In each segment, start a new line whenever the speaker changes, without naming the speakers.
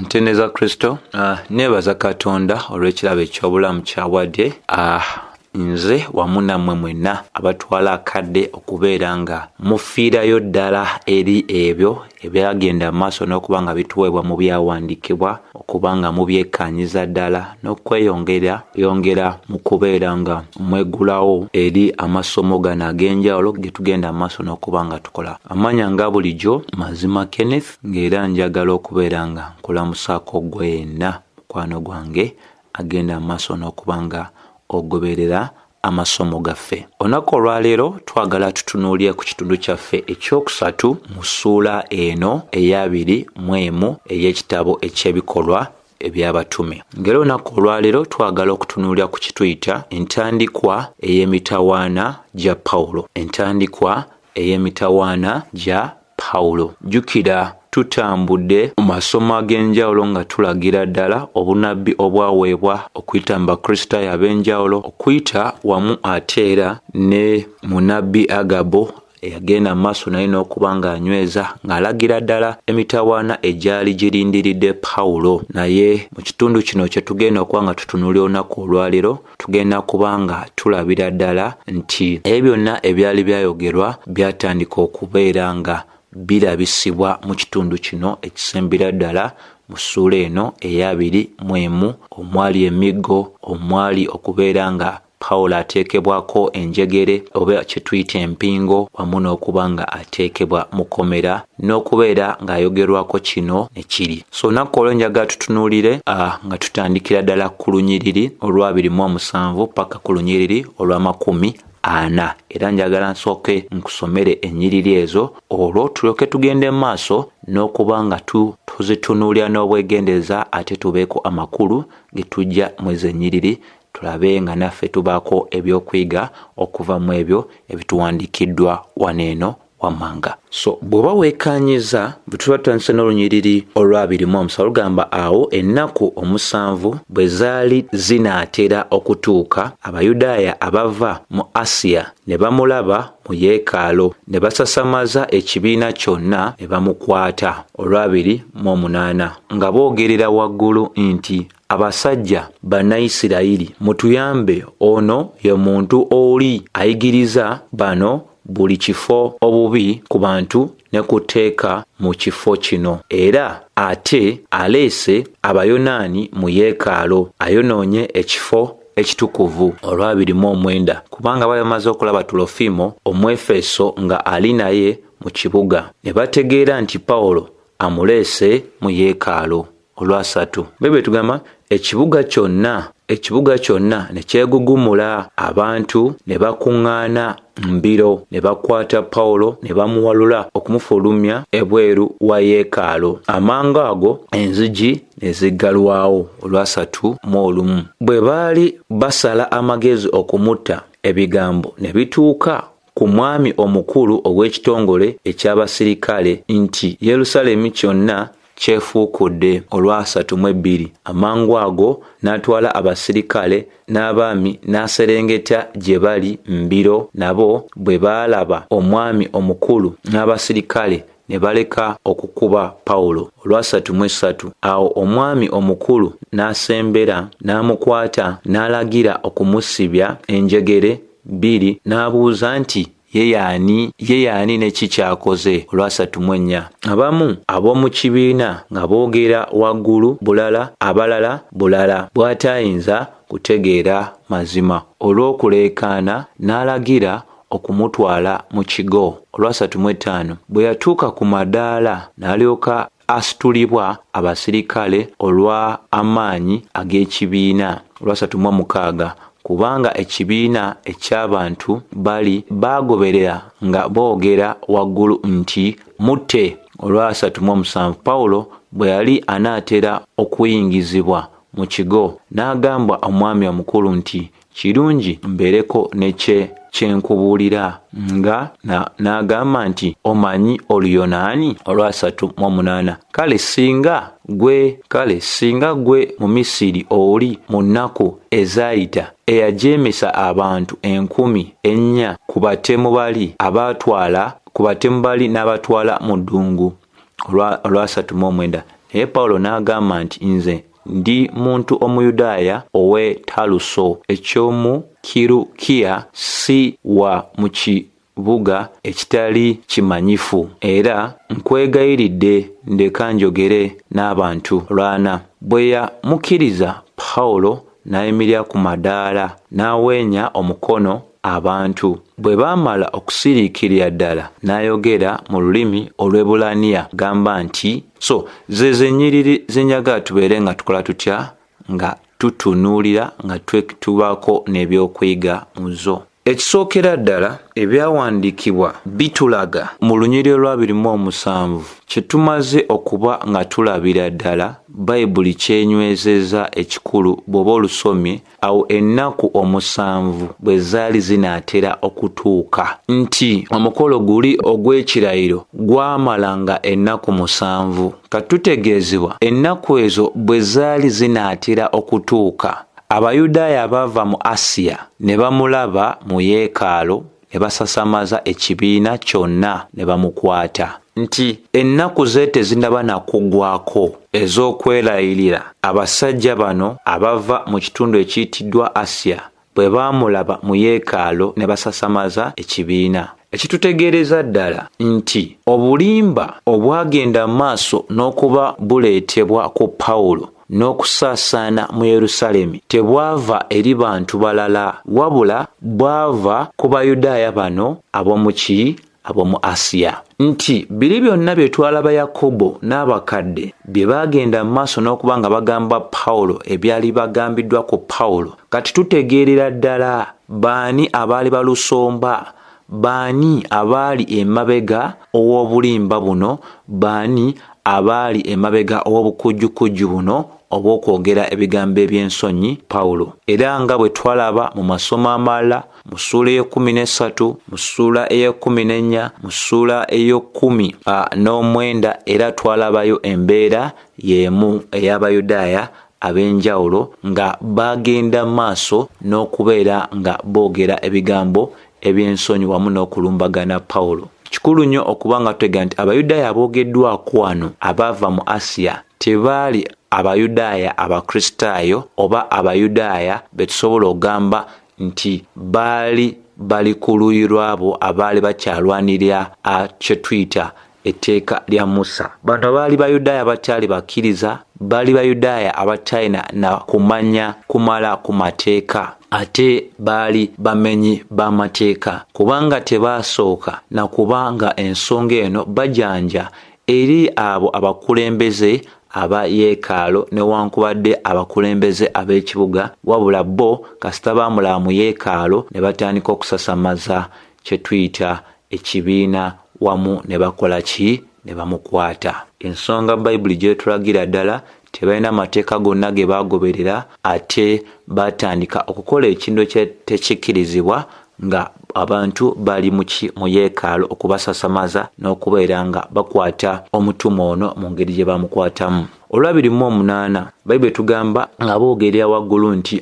Nteneza Kristo, nebaza Katonda olw'ekirabo eky'obulamu ky'awadde. Nze wamu nammwe mwenna abatwala akadde okubeera nga mufiirayo ddala eri ebyo ebyagenda maaso n'okuba nga bituweebwa mu byawandiikibwa, okuba nga mubyekkaanyiza ddala n'okweyongera mu kubeera nga mwegulawo eri amasomo gano ag'enjawulo ge tugenda maaso n'okuba nga tukola. Amanya nga bulijjo Mazima Kenneth, ng'era njagala okubeera nga nkulamusaako gwe yenna mukwano gwange agenda maaso n'okuba nga ogoberera amasomo gaffe. Olunaku olwaleero twagala tutunuulire ku kitundu kyaffe ekyokusatu mu ssuula eno eya-21 ey'ekitabo eky'ebikolwa eby'abatume. Ng'era olunaku olwaleero twagala okutunuulira ku kituyita entandikwa ey'emitawaana gya Pawulo. Entandikwa ey'emitawaana gya Pawulo. Jjukira tutambudde mu masomo ag'enjawulo nga tulagira ddala obunabbi obwaweebwa okuyita mu Bakristaayo ab'enjawulo, okuyita wamu ate era ne munabbi Agabo eyagenda mu maaso naye n'okuba ng'anyweza ng'alagira ddala emitawaana egyali girindiridde Pawulo. Naye mu kitundu kino kye tugenda okuba nga tutunuulira olunaku olwaleero, tugenda kuba nga tulabira ddala nti ebyo byonna ebyali byayogerwa byatandika okubeera nga birabisibwa mu kitundu kino ekisembera ddala mu ssuula eno eya-21 omwali emiggo, omwali okubeera nga Pawulo ateekebwako enjegere oba kye tuyita empingo, wamu n'okuba nga ateekebwa mu kkomera, n'okubeera ng'ayogerwako kino ne kiri. So olunaku olwo njagala tutunuulire nga tutandikira ddala ku lunyiriri olwa-27 paka ku lunyiriri olwa-40. Era njagala nsooke nkusomere ennyiriri ezo, olwo tulyoke tugende mu maaso n'okuba nga tuzitunuulira n'obwegendereza, ate tubeeko amakulu ge tujja mu ezo ennyiriri, tulabe nga naffe tubaako ebyokuyiga okuva mu ebyo ebituwandiikiddwa waneeno wammanga. So bw'oba weekkaanyiza bwe tuba tutandise n'olunyiriri olwa-27 lugamba awo ennaku 7 bwe zaali zinaatera okutuuka, Abayudaaya abava mu Asiya ne bamulaba mu yeekaalu, ne basasamaza ekibiina kyonna ne bamukwata. Olwa-28 nga boogerera waggulu nti, abasajja Bannayisirayiri, mutuyambe, ono ye muntu oli ayigiriza bano buli kifo obubi ku bantu ne kuteeka mu kifo kino, era ate aleese Abayonaani mu yeekaalu, ayonoonye ekifo ekitukuvu. Olwa-29 kubanga bamaze okulaba Tulofimo Omwefeso nga ali naye mu kibuga, ne bategeera nti Pawulo amuleese mu yeekaalu. Olwa-30 bwe tugamba ekibuga kyonna ne kyegugumula, abantu ne bakuŋŋaana mbiro, ne bakwata Pawulo ne bamuwalula okumufulumya ebweru wa yeekaalu. Amangu ago enzigi ne ziggalwawo. Olwa-31 bwe baali basala amagezi okumutta, ebigambo ne bituuka ku mwami omukulu ow'ekitongole eky'abasirikale nti Yerusaalemi kyonna kyefuukudde. Olwa-32 amangu ago n'atwala abasirikale n'abaami n'aserengeta gye bali mbiro, nabo bwe baalaba omwami omukulu n'abasirikale ne baleka okukuba Pawulo. Olwa-33 awo omwami omukulu n'asembera n'amukwata n'alagira okumusibya enjegere 2, n'abuuza nti ye yaani ne kikyakoze. Olwa-34 abamu ab'omu kibiina nga boogera waggulu bulala, abalala bulala, bw'atayinza kutegeera mazima. Olw'okuleekaana n'alagira okumutwala mu kigo. Olwa-35 bwe yatuuka ku madaala n'alyoka asitulibwa abasirikale olw'amaanyi ag'ekibiina. Olwa-36 kubanga ekibiina eky'abantu baagoberera nga boogera waggulu nti mutte. Olwa-37 Pawulo bwe yali anaatera okuyingizibwa mu kigo, n'agamba omwami omukulu nti kirungi mbeereko ne kyenkubuulira, nga n'agamba nti omanyi Oluyonaani. Olwa-38 kale singa gwe mu Misiri oli mu nnaku ezaayita eyajeemesa abantu 4,000 ku batemu bali n'abatwala mu ddungu. Olwa-39 naye Pawulo n'agamba nti nze ndi muntu Omuyudaaya ow'e Taluso eky'omu Kirukiya, si wa mu kibuga ekitali kimanyifu, era nkwegayiridde ndeka njogere n'abantu. Lwana bwe yamukiriza Pawulo n'ayimirira ku madaala n'aweenya omukono abantu. Bwe baamala okusiriikirira ddala n'ayogera mu lulimi Olwebulaniya gamba nti ze ennyiriri ze njagala tubeere nga tukola tutya nga tutunuulira nga tubaako n'ebyokuyiga mu zo. Ekisookera ddala ebyawandiikibwa bitulaga mu lunyiriri lwa 27 kye tumaze okuba nga tulabira ddala Bayibuli kyenywezeza ekikulu bw'oba olusomye awo ennaku 7 bwe zaali zinaatera okutuuka, nti omukolo guli ogw'ekirayiro gwamalanga ennaku 7. Katutegeezebwa ennaku ezo bwe zaali zinaatera okutuuka, Abayudaaya abaava mu Asiya ne bamulaba mu yeekaalu ne basasamaza ekibiina kyonna ne bamukwata, nti ennaku ze tezinnaba nakugwako ez'okwerayirira. Abasajja bano abava mu kitundu ekiyitiddwa Asiya bwe baamulaba mu yeekaalu ne basasamaza ekibiina. Ekitutegeereza ddala nti obulimba obwagenda mu maaso n'okuba buleetebwa ku Pawulo n'okusaasaana mu Yerusaalemi tebwava eri bantu balala, wabula bwava ku Bayudaaya bano ab'omu Asiya. Nti biri byonna bye twalaba Yakobo n'abakadde bye baagenda mu maaso n'okuba nga bagamba Pawulo ebyali bagambiddwa ku Pawulo, kati tutegeerera ddala baani abaali balusomba, baani abaali emabega ow'obulimba buno, baani abaali emabega ow'obukujjukujju buno obw'okwogera ebigambo eby'ensonyi Pawulo. Era nga bwe twalaba mu masomo amalala mu ssuula ey'e13, mu ssuula ey'e14, mu ssuula ey'19, era twalabayo embeera y'emu ey'Abayudaaya ab'enjawulo nga bagenda maaso n'okubeera nga boogera ebigambo eby'ensonyi wamu n'okulumbagana Pawulo. Kikulu nnyo okuba nga tutegeera nti Abayudaaya aboogeddwako wano abaava mu Asiya tebaali Abayudaaya Abakristaayo oba Abayudaaya be tusobola okugamba nti bali ku luuyi lw'abo abaali bakyalwanirira kye tuyita etteeka lya Musa. Bano baali Bayudaaya abakyali bakkiriza, baali Bayudaaya abatalina na kumanya kumala ku mateeka, ate baali bamenyi b'amateeka, kubanga tebaasooka na kubanga ensonga eno bajanja eri abo abakulembeze aba yeekaalu newankubadde abakulembeze ab'ekibuga, wabula bo kasita baamulaba mu yeekaalu ne batandika okusasamaza kye tuyita ekibiina wamu ne bakola ki? Ne bamukwata. Ensonga Bayibuli gyetulagira ddala tebalina mateeka gonna ge baagoberera, ate batandika okukola ekintu tekikkirizibwa nga abantu bali mu yeekaalu okubasasamaza n'okubeera nga bakwata omutume ono mu ngeri gye bamukwatamu. Olwa 28 Bayibuli tugamba nga boogerera waggulu nti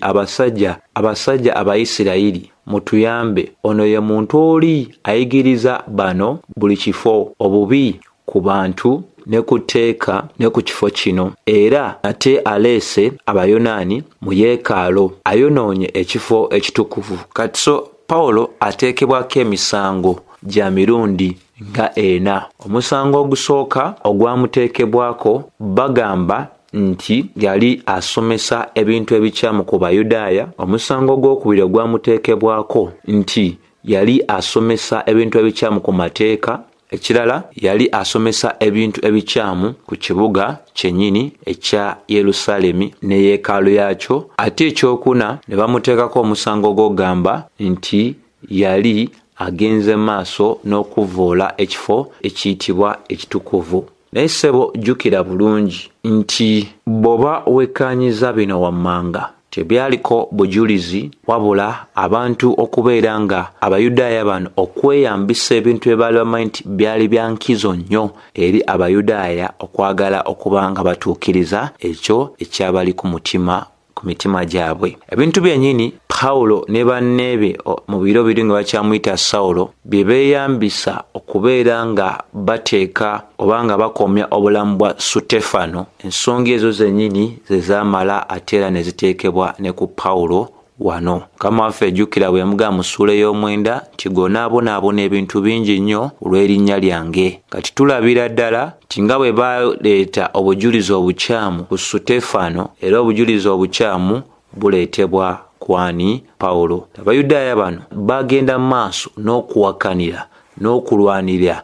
abasajja Abayisirayiri mutuyambe, ono ye muntu oli ayigiriza bano buli kifo obubi ku bantu ne ku tteeka ne ku kifo kino, era ate aleese Abayonaani mu yeekaalu ayonoonye ekifo ekitukuvu. Kati Pawulo ateekebwako emisango gya mirundi nga 4. Omusango ogusooka ogwamuteekebwako bagamba nti yali asomesa ebintu ebikyamu ku Bayudaaya. Omusango ogwokubiri ogwamuteekebwako nti yali asomesa ebintu ebikyamu ku mateeka. Ekirala yali asomesa ebintu ebikyamu ku kibuga kyennyini ekya Yerusaalemi ne yeekaalu yaakyo. Ate ekyokuna ne bamuteekako omusango gw'ogamba nti yali agenze maaso n'okuvvoola ekifo ekiyitibwa ekitukuvu. Naye ssebo jjukira bulungi nti bw'oba wekkaanyiza bino wammanga tebyaliko bujulizi, wabula abantu okubeera nga Abayudaaya bano okweyambisa ebintu bye baali bamanyi nti byali bya nkizo nnyo eri Abayudaaya okwagala okuba nga batuukiriza ekyo ekyabali ku mutima ku mitima gyabwe. Ebintu byennyini Pawulo ne banneebe mu biro biri nga bakyamuyita Sawulo bye beeyambisa okubeera nga bateeka oba nga bakomya obulamu bwa Sutefano, ensonga ezo zennyini ze zaamala ate era ne ziteekebwa ne ku Pawulo wano. Mukama waffe ejjukira bwe yamugamba mu ssuula ey'omwenda nti gonaabonaabona ebintu bingi nnyo olw'erinnya lyange. Kati tulabira ddala nti nga bwe baleeta obujulizi obukyamu ku Sutefano, era obujulizi obukyamu buleetebwa kwani? Pawulo. Abayudaaya bano bagenda mu maaso n'okuwakanira n'okulwanira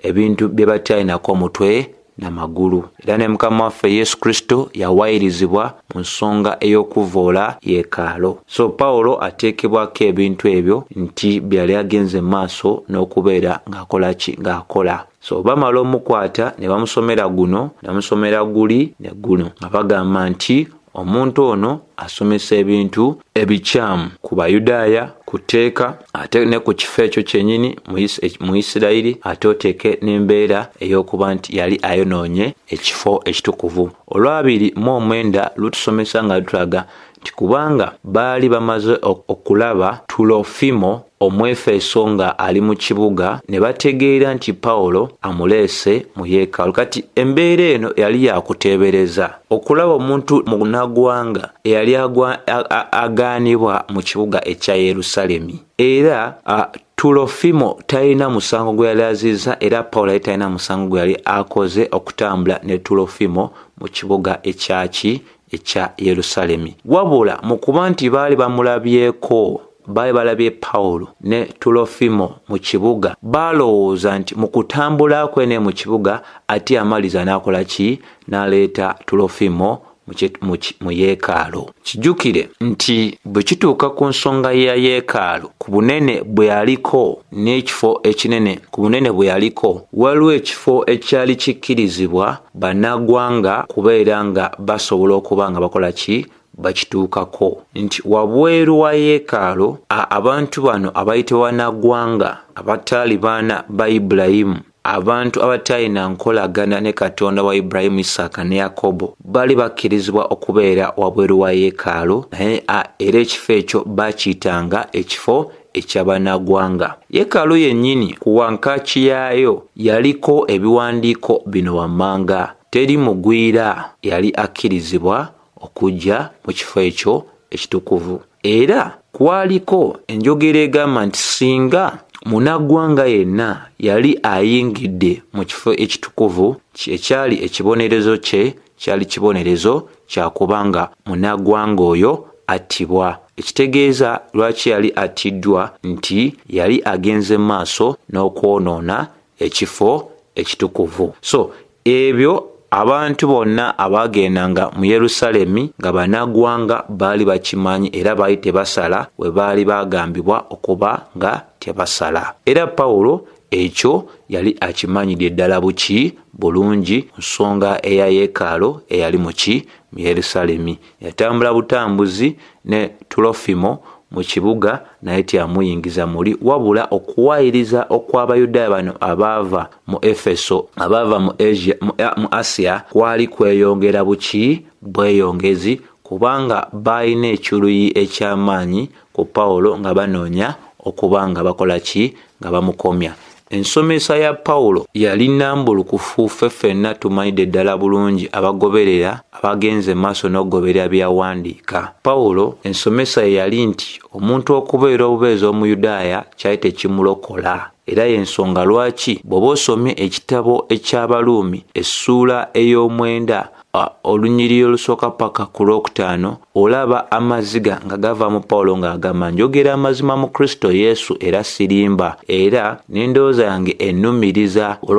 ebintu bye batyalinako mutwe n'amagulu. Era ne Mukama waffe Yesu Kristo yawayirizibwa mu nsonga ey'okuvoola yeekaalu. So Pawulo ateekebwako ebintu ebyo nti byali agenze mu maaso n'okubeera ng'akola. So bamala omukwata ne bamusomera guno, ne bamusomera guli ne guno, nga bagamba nti omuntu ono asomesa ebintu ebikyamu ku Bayudaaya, ku tteeka, ate ne ku kifo ekyo kyennyini mu Isirayiri, ate oteeke n'embeera ey'okuba nti yali ayonoonye ekifo ekitukuvu. Olwabiri mu omwenda lutusomesa nga lutulaga nti kubanga baali bamaze okulaba Tulofimo Omwefeso nga ali mu kibuga, ne bategeera nti Pawulo amuleese mu yeekaalu. Kati embeera eno yali yakuteebereza okulaba omuntu munnagwanga eyali agaanibwa mu kibuga ekya Yerusaalemi, era Tulofimo talina musango gwe yali azizza, era Pawulo yali talina musango gwe yali akoze okutambula ne Tulofimo mu kibuga ekya Yerusaalemi. Wabula mu kuba nti baali balabye Pawulo ne Tulofimo mu kibuga, balowooza nti mu kutambula kwene mu kibuga ate amaliza n'akola ki? N'aleeta Tulofimo mu yeekaalu. Kijjukire nti bwe kituuka ku nsonga ya yeekaalu, ku bunene bwe yaliko n'ekifo ekinene ku bunene bwe yaliko, waliwo ekifo ekyali kikkirizibwa bannagwanga kubeera nga basobola okuba nga bakola ki? Bakituukako. Nti wabweru wa yeekaalu abantu bano abayitibwa bannagwanga, abataali baana ba Ibulayimu, abantu abatalina nkolagana ne Katonda wa Ibulayimu, Isaaka ne Yakobo, bali bakkirizibwa okubeera wabweru wa yeekaalu, naye era ekifo ekyo bakiyitanga ekifo eky'abannagwanga. Yeekaalu yennyini ku wankaaki yaayo yaliko ebiwandiiko bino wammanga. Teri mugwira yali akkirizibwa okujja mu kifo ekyo ekitukuvu. Era kwaliko enjogera egamba nti singa munnaggwanga yenna yali ayingidde mu kifo ekitukuvu, ekyali ekibonerezo kye kyali kibonerezo kya kubanga munnaggwanga oyo attibwa. Ekitegeeza lwaki yali attiddwa nti yali agenze maaso n'okwonoona ekifo ekitukuvu. So ebyo abantu bonna abaagendanga mu Yerusaalemi nga bannaggwanga baali bakimanyi, era baali tebasala we baali bagambibwa okuba nga tebasala. Era Pawulo ekyo yali akimanyidde ddala bulungi nsonga eya yeekaalu eyali mu Yerusaalemi. Yatambula butambuzi ne Tulofimo mu kibuga, naye teyamuyingiza muli, wabula okuwayiriza okw'Abayudaaya bano abaava mu Efeso, abaava mu Asiya, kwali kweyongera bweyongezi, kubanga balina ekyuluyi eky'amaanyi ku Pawulo nga banoonya okuba nga bakola ki? Nga bamukomya. Ensomesa ya Pawulo yali nnambulukufu, ffenna tumanyidde ddala bulungi abagoberera abagenze maaso n'okugoberera byawandiika. Pawulo ensomesa ye yali nti omuntu okubeera obubeezi Omuyudaaya kyali tekimulokola, era y'ensonga lwaki bw'oba osomye ekitabo eky'Abaluumi essuula ey'omwenda olunyiriri olusooka paka ku lwokutaano, olaba amaziga nga gava mu Pawulo ng'agamba njogera amazima mu Kristo Yesu era sirimba, era n'endowooza yange ennumiriza ku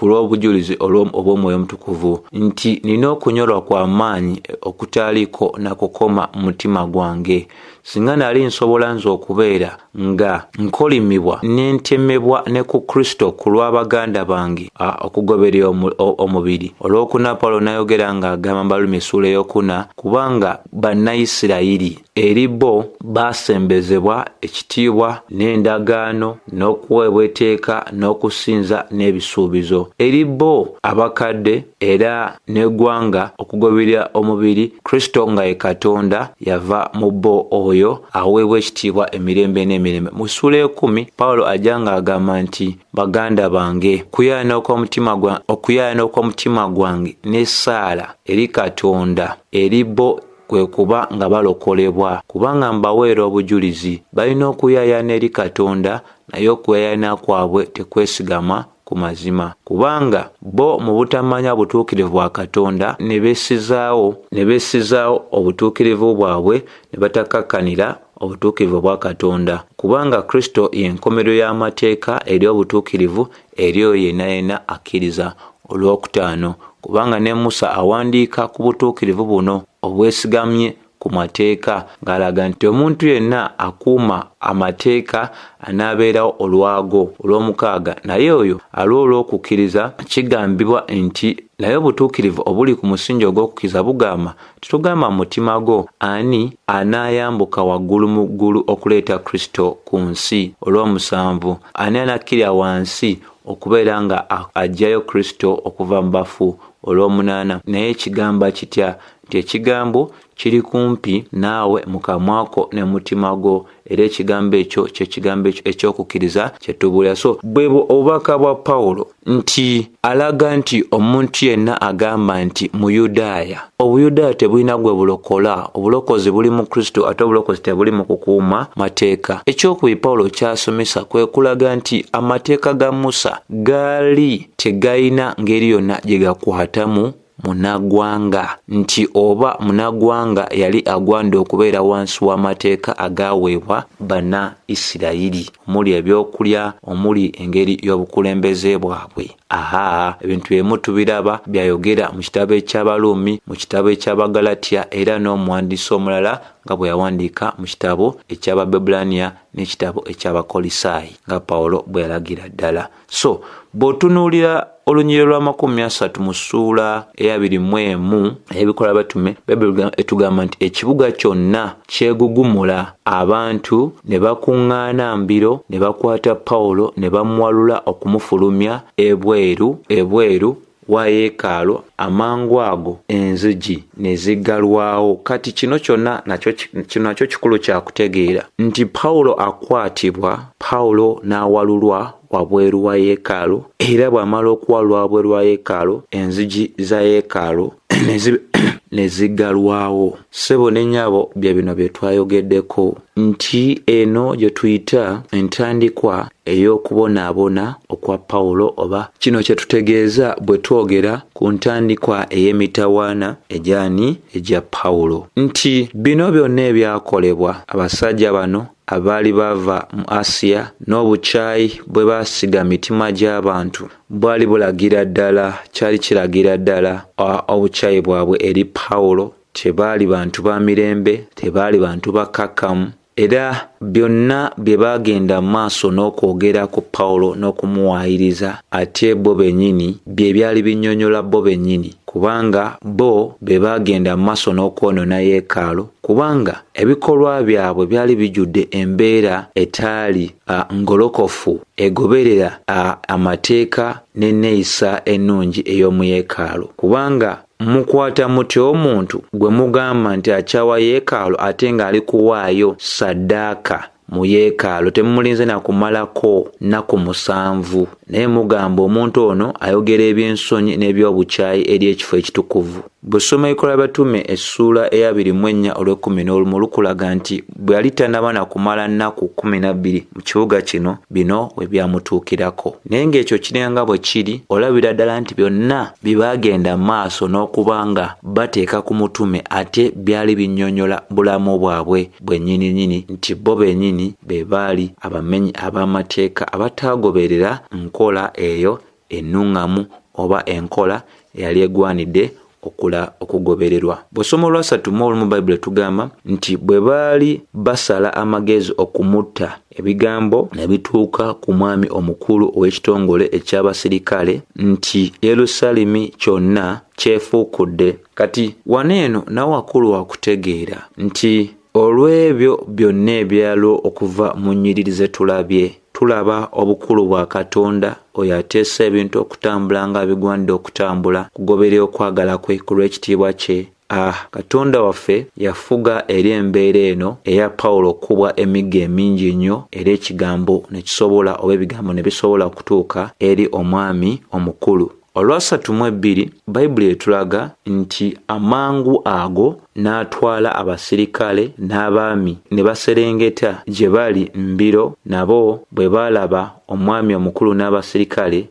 lw'obujulizi obw'Omwoyo Omutukuvu, nti nina okunyolwa kwa maanyi okutaaliko na kukoma mu mutima gwange. Singa nali nsobola nze okubeera nga nkolimibwa n'entemebwa ne ku Kristo ku lw'abaganda bange okugoberera omubiri. Olwokuna Pawulo n'ayogera ng'agamba Baluumi essuula ey'okuna kubanga bannayisirayiri eri bo baasembezebwa ekitiibwa n'endagaano n'okuweebwa etteeka n'okusinza n'ebisuubizo. Eri bo abakadde era n'eggwanga okugoberera omubiri, Kristo nga ye Katonda yava mu bo oyo aweebwa ekitiibwa emirembe n'emirembe. Mu ssuula 10 Pawulo ajja ng'agamba nti baganda bange okuyaaya n'okw'omutima gwange n'essaala eri Katonda eri bo kwe kuba nga balokolebwa, kubanga mbaweera obujulizi balina okuyaayana eri Katonda naye okuyaayana kwabwe tekwesigama ku mazima, kubanga bo mu butamanya butuukirivu bwa Katonda ne beesizaawo obutuukirivu bwabwe ne batakakkanira obutuukirivu bwa Katonda, kubanga Kristo y'enkomerero y'amateeka eri obutuukirivu eri oyo yenna akkiriza. Olwokutaano, kubanga ne Musa awandiika ku butuukirivu buno obwesigamye ku mateeka ng'alaga nti omuntu yenna akuuma amateeka anaabeerawo olwago olw'omukaaga, naye oyo aliwo olw'okukkiriza. Kigambibwa nti naye obutuukirivu obuli ku musingi ogw'okukkiriza bugamba, tetugamba mu mutima gwo ani anaayambuka waggulu mu ggulu okuleeta Kristo ku nsi olw'omusanvu, ani anakkirira wansi okubeera nga aggyayo Kristo okuva mu bafu olw'omunaana. Naye ekigamba kitya nti ekigambo kiri kumpi naawe mu kamwako ne mutima gwo, era ekigambo ekyo ky'ekigambo ekyokukkiriza kye tubuulira. So bwebwo obubaka bwa Pawulo nti alaga nti omuntu yenna agamba nti Muyudaaya, Obuyudaaya tebulina gwe bulokola, obulokozi buli mu Kristo ate obulokozi tebuli mu kukuuma mateeka. Ekyokubiri Pawulo kyasomesa kwe kulaga nti amateeka ga Musa gaali tegayina ngeri yonna gye gakwatamu munaggwanga, nti oba munaggwanga yali agwanda okubeera wansi w'amateeka agaweebwa banna Isirayiri, omuli ebyokulya, omuli engeri y'obukulembeze bwabwe. Ebintu byemu tubiraba byayogera mu kitabo eky'Abaluumi, mu kitabo eky'Abagalatiya, era n'omuwandiisi omulala nga bwe yawandiika mu kitabo eky'Ababebbulaniya n'ekitabo eky'Abakolisaayi nga Pawulo bwe yalagira ddala. So bw'otunuulira olunyiriro lwa 30 mu ssuula eya 21 ey'ebikola batume, Bayibuli etugamba nti ekibuga kyonna kyegugumula, abantu ne bakuŋŋaana mbiro ne bakwata Pawulo ne bamuwalula okumufulumya ebweru wa yeekaalu. Amangu ago enzigi ne ziggalwawo. Kati kino kyonna nakyo kikulu kya kutegeera nti Pawulo akwatibwa, Pawulo n'awalulwa wabweru wa yeekaalu, era bw'amala okuwalulwa wabweru wa yeekaalu, enzigi za yeekaalu ne ziggalwawo. Ssebo ne nnyabo bye bino bye twayogeddeko, nti eno gye tuyita entandikwa ey'okubonaabona okwa Pawulo, oba kino kye tutegeeza bwe twogera ku ntandikwa ey'emitawaana egya Pawulo, nti bino byonna ebyakolebwa abasajja bano abaali bava mu Asiya n'obukyayi bwe baasiga mitima gy'abantu bwali bulagira ddala, kyali kiragira ddala obukyayi bwabwe eri Pawulo. Tebaali bantu ba mirembe, tebaali bantu bakkakkamu, era byonna bye baagenda maaso n'okwogera ku Pawulo n'okumuwaayiriza, ate bo bennyini bye byali binnyonnyola bo bennyini, kubanga bo be baagenda maaso n'okwonoona yeekaalu, kubanga ebikolwa byabwe byali bijjudde embeera etaali ngolokofu egoberera amateeka n'enneeyisa ennungi ey'omu yeekaalu. Kubanga mukwata mutya omuntu gwe mugamba nti akyawa yeekaalu ate ng'ali kuwaayo ssaddaaka mu yeekaalu, temumulinze na kumalako nnaku 7, naye mugamba omuntu ono ayogera eby'ensonyi n'eby'obukyayi eri ekifo ekitukuvu. Busoma Ebikola Batume essuula eya 24:11 lukulaga nti bwe yali tannaba na kumala nnaku 12 mu kibuga kino, bino we byamutuukirako. Naye ng'ekyo kiringa bwe kiri, olabira ddala nti byonna bibaagenda maaso n'okubanga bateeka ku mutume, ate byali binnyonnyola bulamu bwabwe bwennyini nti bo bennyini be baali abamenyi ab'amateeka abataagoberera nkola eyo ennuŋŋamu oba enkola eyali egwanidde okugobererwa. Bw'osoma Olwasatu mu Bayibuli tugamba nti bwe baali basala amagezi okumutta, ebigambo ne bituuka ku mwami omukulu ow'ekitongole eky'abasirikale nti Yerusaalemi kyonna kyefuukudde. Kati waneeno nawe wakulu wakutegeera nti olw'ebyo byonna ebyaliwo okuva mu nnyiriri ze tulabye, tulaba obukulu bwa Katonda oyo ateesa ebintu okutambula nga bigwanidde okutambula, kugoberera okwagala kwe ku lw'ekitiibwa kye. Katonda waffe yafuga eri embeera eno eya Pawulo okubwa emigga emingi nnyo, era ekigambo ne kisobola oba ebigambo ne bisobola okutuuka eri omwami omukulu. Olwasatu mu ebbiri Bayibuli etulaga nti amangu ago n'atwala abasirikale n'abaami ne baserengeta gye bali mbiro, nabo bwe baalaba omwami omukulu n'abasirikale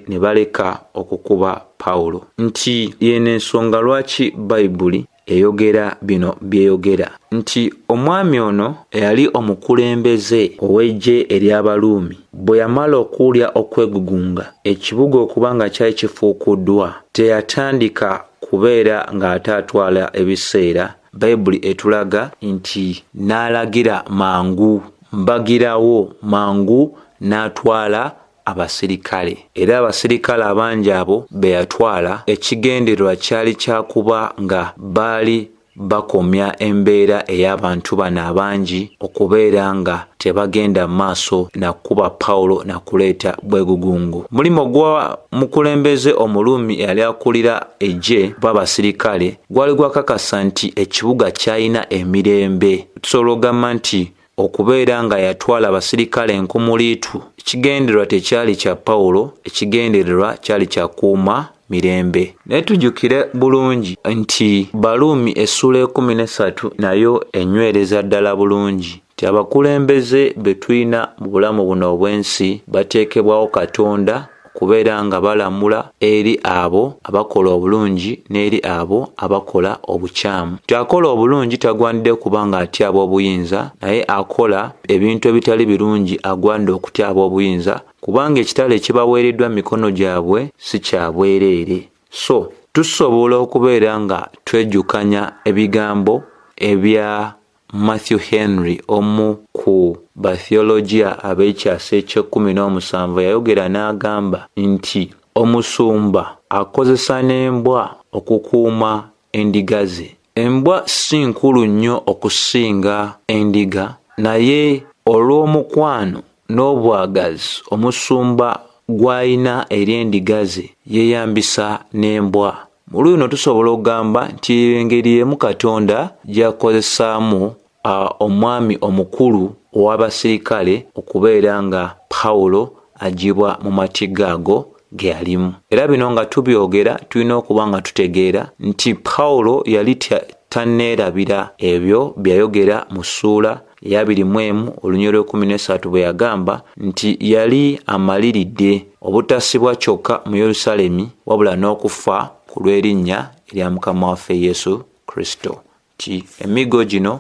ne baleka okukuba Pawulo. Nti yene ensonga lwaki Bayibuli eyogera bino byeyogera, nti omwami ono eyali omukulembeze ow'eggye ery'Abaruumi bwe yamala okuwulya okwegugunga ekibuga okuba nga kyali kifuukuddwa, teyatandika kubeera ng'ate atwala ebiseera. Bayibuli etulaga nti n'alagira mangu, mbagirawo mangu, n'atwala abasirikale, era abasirikale abangi abo be yatwala ekigendererwa kyali kyakuba nga baali bakomya embeera ey'abantu bano abangi okubeera nga tebagenda maaso na kuba Pawulo na kuleeta bwegugungu. Mulimu gwa mukulembeze Omuruumi eyali akulira eggye b'abasirikale gwali gwakakasa nti ekibuga kyalina emirembe. Tusobola okugamba nti okubeera nga yatwala abasirikale enkumuliitu, ekigendererwa tekyali kya Pawulo, ekigendererwa kyali kya kuuma mirembe. Naye tujjukire bulungi nti Baruumi essula 13 nayo enywereza ddala bulungi nti abakulembeze be tulina mu bulamu buno obw'ensi bateekebwawo Katonda okubeera nga balamula eri abo abakola obulungi n'eri abo abakola obukyamu. Akola obulungi tagwanidde kubanga atyaba obuyinza, naye akola ebintu ebitali birungi agwanidde okutyaba obuyinza, kubanga ekitala ekibaweereddwa mikono gyabwe si kya bwereere. So tusobola okubeera nga twejjukanya ebigambo ebya Matthew Henry, omu ku batheologia ab'ekyasa ekye-17, yayogera n'agamba nti omusumba akozesa n'embwa okukuuma endiga ze. Embwa si nkulu nnyo okusinga endiga, naye olw'omukwano n'obwagazi omusumba gw'alina eri endiga ze yeeyambisa n'embwa. Mu luno tusobola okugamba nti engeri emu Katonda gy'akozesaamu omwami omukulu ow'abasirikale okubeera nga Pawulo agibwa mu matigga ago ge yalimu. Era bino nga tubyogera tulina okuba nga tutegeera nti Pawulo yali tanneerabira ebyo byayogera mu ssuula ya 21 olunyiriri 13 bwe yagamba nti yali amaliridde obutasibwa kyokka mu Yerusaalemi wabula n'okufa ku lw'erinnya erya Mukama waffe Yesu Kristo. Ti emigo gino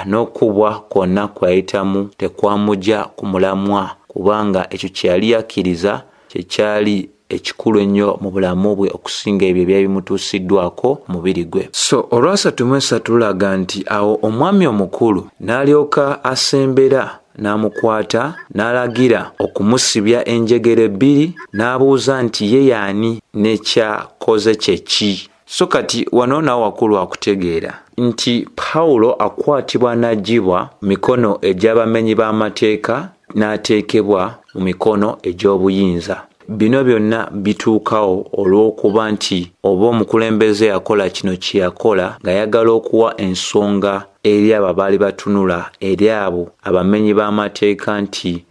n'okubwa kwonna kwayitamu tekwamujja ku mulamwa, kubanga ekyo kye yali yakkiriza kyekyali ekikulu ennyo mu bulamu bwe okusinga ebyo ebyali bimutuusiddwako mubiri gwe. So Olwasatu mu esatu lulaga nti awo omwami omukulu n'alyoka asembera n'amukwata n'alagira okumusibya enjegere 2, n'abuuza nti ye y'ani n'ekyakoze kye ki. So kati wano nawo wakulu akutegeera nti Pawulo akwatibwa n'aggyibwa mu mikono egy'abamenyi b'amateeka n'ateekebwa mu mikono egy'obuyinza. Bino byonna bituukawo olw'okuba nti oba omukulembeze yakola kino kye yakola ng'ayagala okuwa ensonga eri abo abaali batunula eri abo abamenyi b'amateeka nti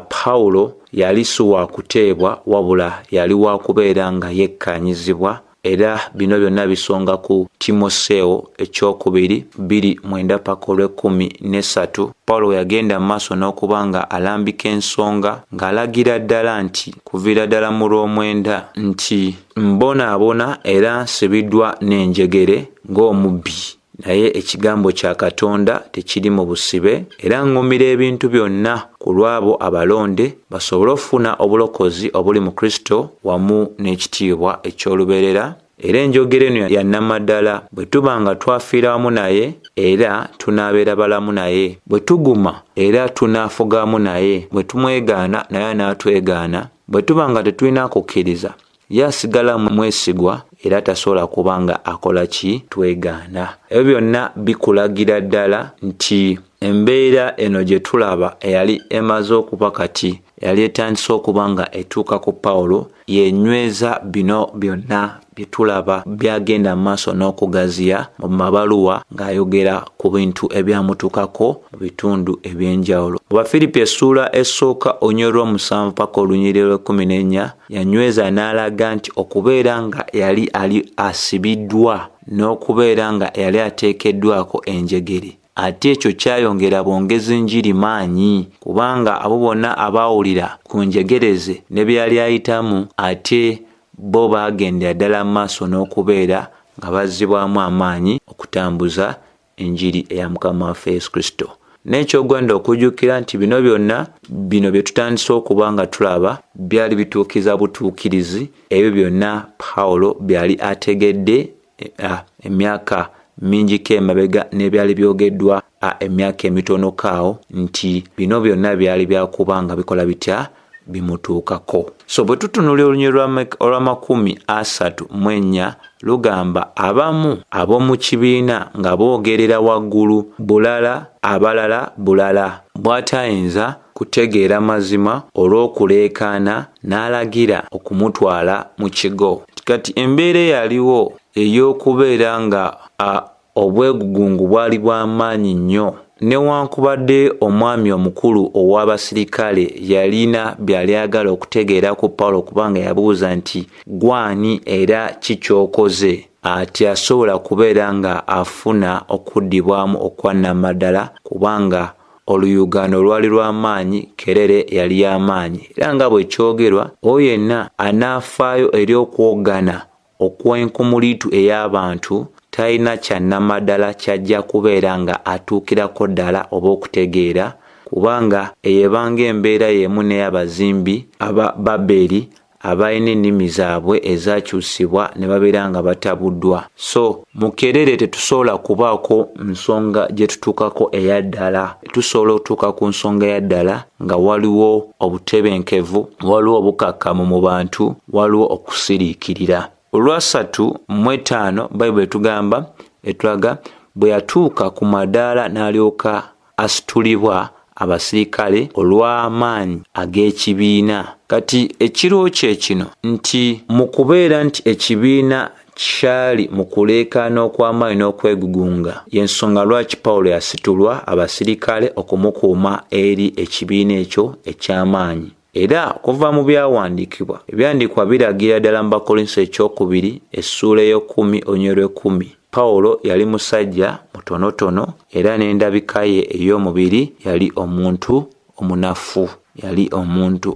Pawulo yali si wa kuteebwa wabula yali wa kubeera nga yekkaanyizibwa. Era bino byonna bisonga ku Timoseewo ekyokubiri 2:9-13. Pawulo yagenda mu maaso n'okuba nga alambika ensonga ng'alagira ddala nti kuviira ddala mu Lwomwenda nti mbonaabona era nsibiddwa n'enjegere ng'omubbi, naye ekigambo kya Katonda tekiri mu busibe, era ngumira ebintu byonna ku lw'abo abalonde basobole okufuna obulokozi obuli mu Kristo wamu n'ekitiibwa eky'olubeerera era enjogera eno ya nnamaddala. Bwe tuba nga twafiira wamu naye era tunaabeera balamu naye. Bwe tuguma era tunaafuga wamu naye. Bwe tumwegaana naye anaatwegaana. Bwe tuba nga tetulina kukkiriza ye asigala mwesigwa era tasobola kuba nga akola ki? Twegaana. Ebyo byonna bikulagira ddala nti embeera eno gye tulaba eyali emaze okuba kati yali etandise okuba nga etuuka ku Pawulo yenyweza bino byonna bye tulaba byagenda mu maaso n'okugaziya mu mabaluwa ng'ayogera ku bintu ebyamutuukako mu bitundu eby'enjawulo. Mu Bafiripi essuula esooka onyolo 7 paka olunyiriri 14 yanyweza n'alaga nti okubeera nga yali ali asibiddwa n'okubeera nga yali ateekeddwako enjegere ate ekyo kyayongera bongezi njiri maanyi kubanga abo bonna abaawulira ku njegereze ne byali ayitamu ate bo baagendera ddala mu maaso n'okubeera nga bazzibwamu amaanyi okutambuza enjiri eya Mukama waffe Yesu Kristo. N'ekyogwenda okujjukira nti bino byonna bino bye tutandise okuba nga tulaba byali bituukiza butuukirizi ebyo byonna Pawulo byali ategedde emyaka minjiko emabega n'ebyali byogeddwa emyaka emitonokawo nti bino byonna byali byakuba nga bikola bitya bimutuukako. So bwe tutunulira olunyiriri olwa 34 lugamba abamu ab'omu kibiina nga boogerera waggulu bulala abalala bulala, bw'atayinza kutegeera mazima olw'okuleekaana n'alagira okumutwala mu kigo. Kati embeera eyaliwo ey'okubeera nga obwegugungu bwali bw'amaanyi nnyo, newankubadde omwami omukulu ow'abasirikale yalina byali agala okutegeera ku Pawulo kubanga yabuuza nti gwani era kikyokoze, ati asobola kubeera nga afuna okuddibwamu okwannamaddala kubanga oluyugano lwali lw'amaanyi, kerere yali y'amaanyi. Era nga bwe kyogerwa oyo yenna anaafaayo eri okwogana okw'enkumuliitu ey'abantu talina kyannamaddala kyajja kubeera nga atuukirako ddala oba okutegeera kubanga eyebanga embeera y'emu n'ey'abazimbi aba Babeli abalina ennimi zaabwe ezakyusibwa ne babeera nga batabuddwa. So mu kerere tetusobola kubaako nsonga gye tutuukako eya ddala. Tusobola okutuuka ku nsonga ya ddala nga waliwo obutebenkevu, waliwo obukakkamu mu bantu, waliwo okusiriikirira. Olwa 3:5 Bayibuli etulaga bwe yatuuka ku madaala n'alyoka asitulibwa abasirikale olw'amaanyi ag'ekibiina. Kati ekiro kye kino nti mu kubeera nti ekibiina kyali mu kuleekaana okw'amaanyi n'okwegugunga y'ensonga lwaki Pawulo yasitulwa abasirikale okumukuuma eri ekibiina ekyo eky'amaanyi. Era okuva mu byawandiikibwa ebyandiikwa biragira ddala mu Bakolinso ekyokubiri essuula ey'okumi onyolo 10 Pawulo yali musajja mutonotono era n'endabika ye ey'omubiri yali omuntu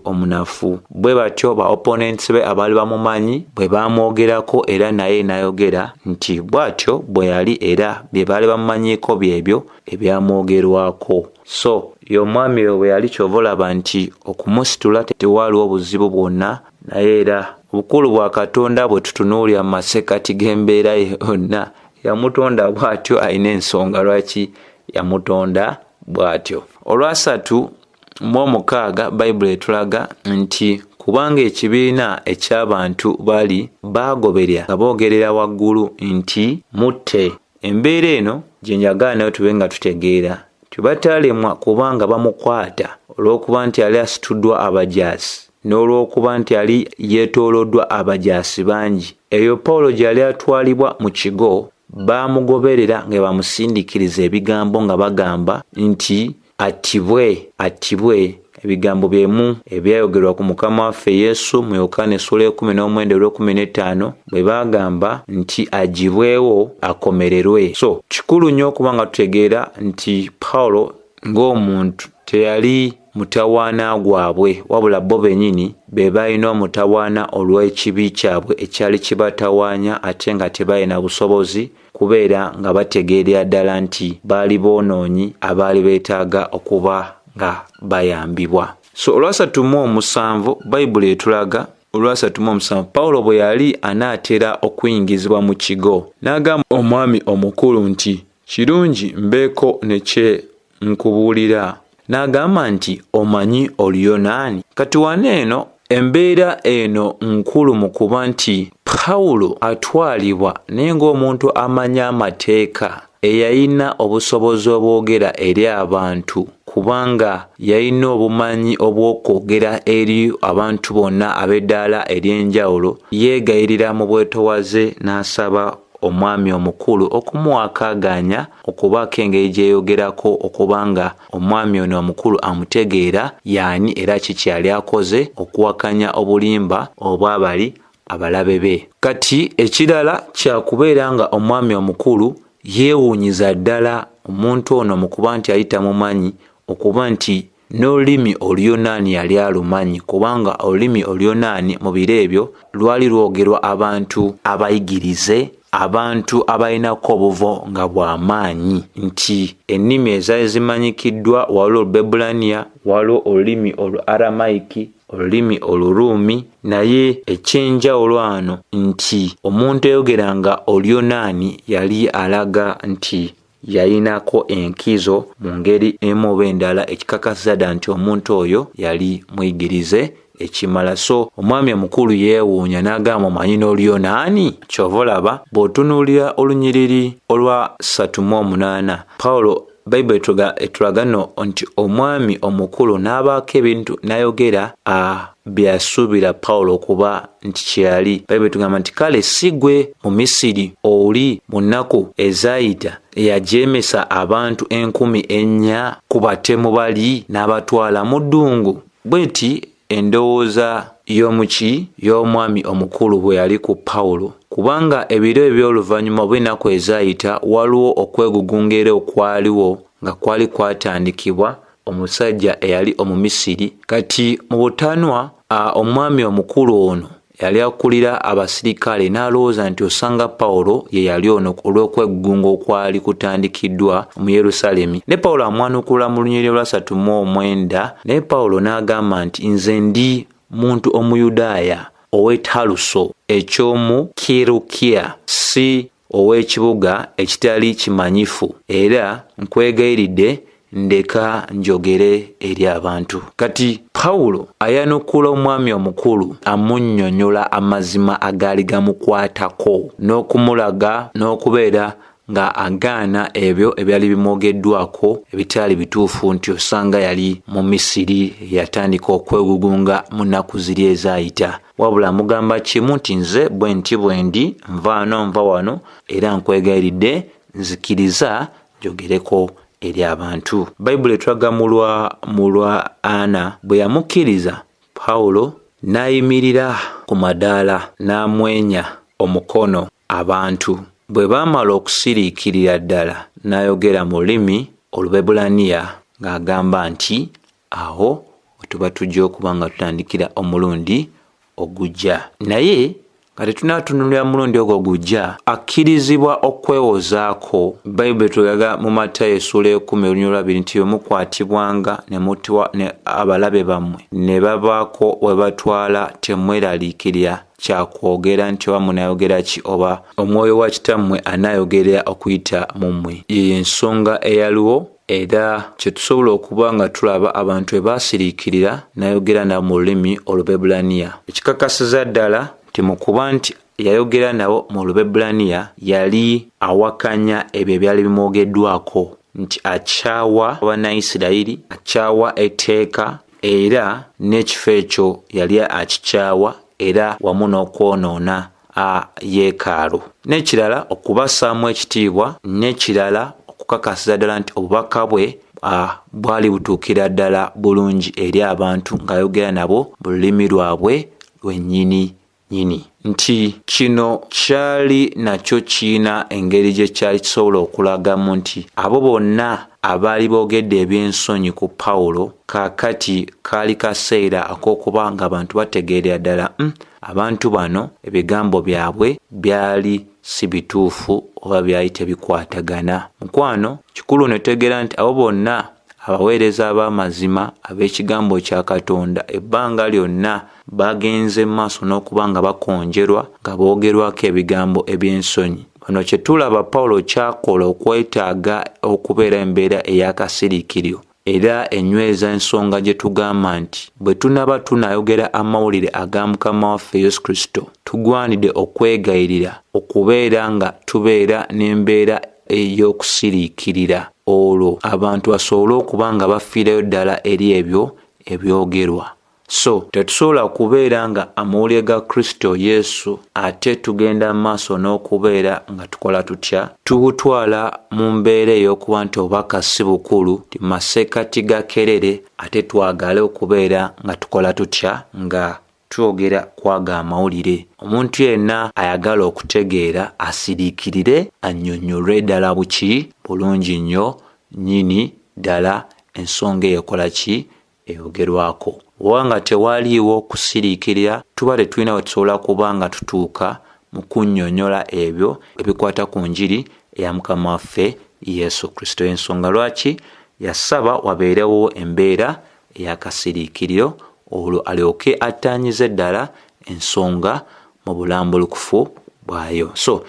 omunafu. Bwe batyo ba opponents be abaali bamumanyi bwe bamwogerako era naye n'ayogera nti bw'atyo bwe yali era bye baali bamumanyiiko byebyo ebyamwogerwako. So y'omwami oyo bwe yali kyova olaba nti okumusitula tewaaliwo buzibu bwonna, naye era obukulu bwa Katonda bwe tutunuulira mu masekkati g'embeera yonna yamutonda bw'atyo, alina ensonga lwaki yamutonda bw'atyo. Olwa 3:6 Bayibuli etulaga nti kubanga ekibiina eky'abantu bali baagoberera nga boogerera waggulu nti mutte. Embeera eno gye njagala nayo tube nga tutegeera tibatalemwa kubanga bamukwata olw'okuba nti yali asituddwa abajaasi n'olw'okuba nti yali yeetooloddwa abajaasi bangi. Eyo Pawulo gye yali atwalibwa mu kigo baamugoberera nga bamusindiikiriza ebigambo nga bagamba nti attibwe. Ebigambo byemu ebyayogerwa ku Mukama waffe Yesu mu Yokaana essuula 10:15 bwe bagamba nti agibwewo akomererwe. So kikulu nnyo okuba nga tutegeera nti Pawulo ng'omuntu teyali mutawaana gwabwe, wabula bo bennyini be balina omutawaana olw'ekibi kyabwe ekyali kibatawaanya ate nga tebalina busobozi kubeera nga bategeerera ddala nti baali boonoonyi abaali beetaaga okuba nga bayambibwa. So olwa 3:7 Bayibuli etulaga olw'asatu Pawulo bwe yali anaatera okuyingizibwa mu kigo n'agamba omwami omukulu nti kirungi mbeeko ne kye nkubuulira. N'agamba nti omanyi Oluyonaani? Kati wano eno embeera eno nkulu mu kuba nti Pawulo atwalibwa naye ng'omuntu amanya amateeka eyayina obusobozi obwogera eri abantu, kubanga yalina obumanyi obw'okwogera eri abantu bonna ab'eddaala ery'enjawulo. Yeegayirira mu bwetowaze n'asaba omwami omukulu okumuwakaganya okubaako engeri gyeyogerako okubanga omwami ono omukulu amutegeera yaani era kiki yali akoze okuwakanya obulimba obw'abali abalabe be. Kati ekirala kyakubeera nga omwami omukulu yeewuunyiza ddala omuntu ono mu kuba nti yali tamumanyi, okuba nti n'olulimi Oluyonaani yali alumanyi, kubanga olulimi Oluyonaani mu biro ebyo lwali lwogerwa abantu abayigirize, abantu abalinako obuvo nga bw'amaanyi, nti ennimi ezaali zimanyikiddwa waliwo Olubebbulaniya, waliwo olulimi Olu-Aramayiki, olulimi Oluruumi, naye ekyenjawulo ano nti omuntu eyogeranga Oluyonaani yali alaga nti yayinako enkizo mu ngeri emu oba endala ekikakasiza ddala nti omuntu oyo yali muyigirize ekimala. So omwami omukulu yeewuunya n'agamba omanyi n'Oluyonaani? Kyova olaba bw'otunuulira olunyiriri olwa 38 Pawulo Bayibuli etulaga nno nti omwami omukulu n'abaako ebintu n'ayogera byasuubira Pawulo okuba nti kyeyali. Bayibuli tugamba nti kale si gwe mu Misiri oli mu nnaku ezaayita eyajeemesa abantu 4,000 ku batemu bali n'abatwala mu ddungu? Bw'eti endowooza y'omwami omukulu bwe yali ku Pawulo, kubanga ebiro eby'oluvannyuma bw'ennaku ezaayita waliwo okwegugunga okwaliwo nga kwali kwatandikibwa omusajja eyali Omumisiri. Kati mu butanwa omwami omukulu ono yali akulira abasirikale n'alowooza nti osanga Pawulo ye yali ono olw'okwegugunga okwali kutandikiddwa mu Yerusaalemi. Ne Pawulo amwanukula mu lunyiriri lwa 39, naye Pawulo n'agamba nti nze ndi muntu Omuyudaaya ow'e Taluso eky'omu Kirukiya, si ow'ekibuga ekitali kimanyifu, era nkwegayiridde ndeka njogere eri abantu. Kati Pawulo ayanukula omwami omukulu amunnyonnyola amazima agaali gamukwatako n'okumulaga n'okubeera nga agaana ebyo ebyali bimwogeddwako ebitaali bituufu, nti osanga yali mu Misiri yatandika okwegugunga mu nnaku ziri ezaayita. Wabula amugamba kimu nti nze bwe nti bwe ndi, nvaano nva wano, era nkwegayiridde nzikiriza njogereko eri abantu. Bayibuli etulaga mu lwa Ana bwe yamukkiriza Pawulo n'ayimirira ku madaala n'amwenya omukono abantu. Bwe baamala okusiriikirira ddala n'ayogera mu lulimi Olubebbulaniya ng'agamba nti awo wetuba tujja okuba nga tutandikira omulundi ogujja. Naye nga tetunaatunulira mulundi ogwo gujja, akkirizibwa okwewozaako. Bayibuli etulaga mu Matayo essuula 10 olunyiriri lwa 2 nti bwe mukwatibwanga ne mutwa ne abalabe bammwe ne babaako we batwala temweraliikirira kyakwogera nti oba munaayogera ki, oba omwoyo wa kitammwe anaayogerera okuyita mu mmwe. Ye ensonga eyaliwo, era kye tusobola okuba nga tulaba abantu bwe baasiriikirira n'ayogera nabo mu lulimi Olubebbulaniya. Ekikakasiza ddala nti mu kuba nti yayogera nabo mu Lubebbulaniya yali awakanya ebyo ebyali bimwogeddwako, nti akyawa Abanayisirayiri, akyawa etteeka, era n'ekifo ekyo yali akikyawa, era wamu n'okwonoona yeekaalu. N'ekirala okubassaamu ekitiibwa, n'ekirala okukakasiza ddala nti obubaka bwe bwali butuukira ddala bulungi eri abantu ng'ayogera nabo mu lulimi lwabwe lwennyini. Nti kino kyali nakyo kiina engeri gye kyali kisobola okulagamu nti abo bonna abaali boogedde eby'ensonyi ku Pawulo, kaakati kaali kaseera ak'okuba nga abantu bategeerera ddala abantu bano ebigambo byabwe byali si bituufu oba byali tebikwatagana. Mukwano, kikulu ne tegeera nti abo bonna abaweereza b'amazima ab'ekigambo kya Katonda ebbanga lyonna bagenze maaso n'okuba nga bakonjerwa nga boogerwako ebigambo eby'ensonyi. Bano kye tulaba Pawulo kyakola okwetaaga okubeera embeera ey'akasiriikiryo era enyweza ensonga gye tugamba nti bwe tunaba tunayogera amawulire aga Mukama waffe Yesu Kristo tugwanidde okwegayirira okubeera nga tubeera n'embeera ey'okusiriikirira olwo abantu basobole okuba nga bafiirayo ddala eri ebyo ebyogerwa. So tetusobola kubeera nga amawulire ga Kristo Yesu ate tugenda maaso n'okubeera nga tukola tutya tubutwala mu mbeera ey'okuba nti obubaka si bukulu ti masekkati ga kerere ate twagale okubeera nga tukola tutya nga twogera kwaga amawulire. Omuntu yenna ayagala okutegeera asiriikirire annyonnyolwe ddala buki bulungi nnyo nnyini ddala ensonga eyokola ki eyogerwako. Wanga tewaliiwo kusiriikirira tuba tetulina we tusobola kuba nga tutuuka mu kunnyonnyola ebyo ebikwata ku njiri eya Mukama waffe Yesu Kristo. Ensonga lwaki yasaba wabeerewo embeera ey'akasiriikiriro olwo alyoke attaanyize ddala ensonga mu bulambulukufu bwayo. So